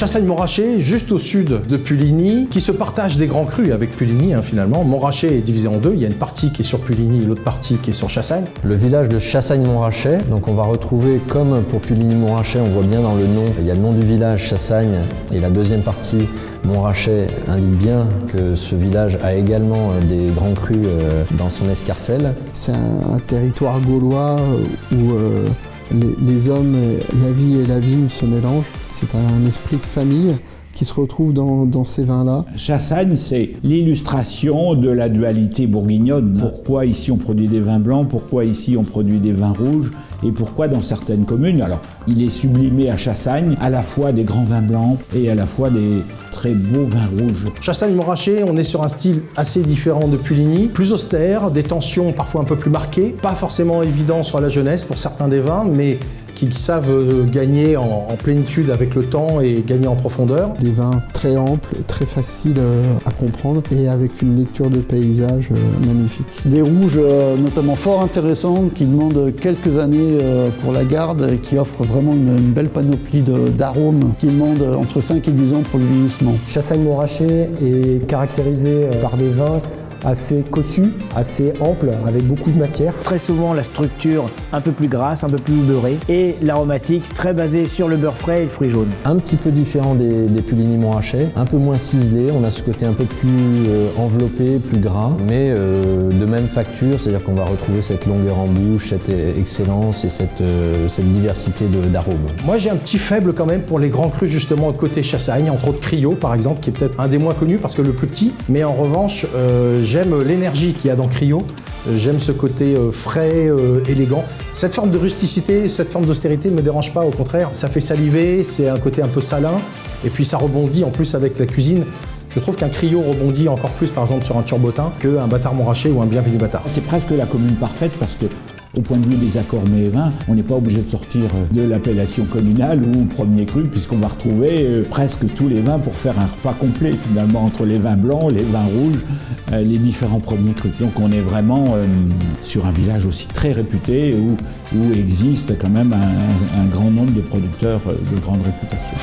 Chassagne-Montrachet, juste au sud de Puligny, qui se partage des grands crus avec Puligny finalement. Montrachet est divisé en deux, il y a une partie qui est sur Puligny et l'autre partie qui est sur Chassagne. Le village de Chassagne-Montrachet, donc on va retrouver comme pour Puligny-Montrachet, on voit bien dans le nom, il y a le nom du village Chassagne et la deuxième partie Montrachet indique bien que ce village a également des grands crus dans son escarcelle. C'est un territoire gaulois où les hommes, la vie et la vigne se mélangent. C'est un esprit de famille qui se retrouve dans ces vins-là. Chassagne, c'est l'illustration de la dualité bourguignonne. Pourquoi ici on produit des vins blancs, pourquoi ici on produit des vins rouges, et pourquoi dans certaines communes, alors il est sublimé à Chassagne, à la fois des grands vins blancs et à la fois des très beaux vins rouges. Chassagne-Montrachet, on est sur un style assez différent de Puligny, plus austère, des tensions parfois un peu plus marquées, pas forcément évident sur la jeunesse pour certains des vins, mais qui savent gagner en plénitude avec le temps et gagner en profondeur. Des vins très amples, très faciles à comprendre et avec une lecture de paysage magnifique. Des rouges notamment fort intéressants qui demandent quelques années pour la garde et qui offrent vraiment une belle panoplie d'arômes qui demandent entre 5 et 10 ans pour le vieillissement. Chassagne-Montrachet est caractérisé par des vins assez cossus, assez amples, avec beaucoup de matière. Très souvent la structure un peu plus grasse, un peu plus beurrée, et l'aromatique très basée sur le beurre frais et le fruit jaune. Un petit peu différent des Puligny-Montrachet, un peu moins ciselé, on a ce côté un peu plus enveloppé, plus gras, mais de même facture, c'est-à-dire qu'on va retrouver cette longueur en bouche, cette excellence et cette diversité d'arômes. Moi j'ai un petit faible quand même pour les grands crus justement côté Chassagne, entre autres Crillot par exemple, qui est peut-être un des moins connus parce que le plus petit, mais en revanche j'aime l'énergie qu'il y a dans Crillot, j'aime ce côté frais, élégant. Cette forme de rusticité, cette forme d'austérité ne me dérange pas, au contraire, ça fait saliver, c'est un côté un peu salin, et puis ça rebondit en plus avec la cuisine. Je trouve qu'un Crillot rebondit encore plus par exemple sur un Turbotin qu'un Bâtard Montrachet ou un Bienvenu Bâtard. C'est presque la commune parfaite parce que au point de vue des accords mets et vins, on n'est pas obligé de sortir de l'appellation communale ou premier cru, puisqu'on va retrouver presque tous les vins pour faire un repas complet finalement entre les vins blancs, les vins rouges, les différents premiers crus. Donc on est vraiment sur un village aussi très réputé où existe quand même un grand nombre de producteurs de grande réputation.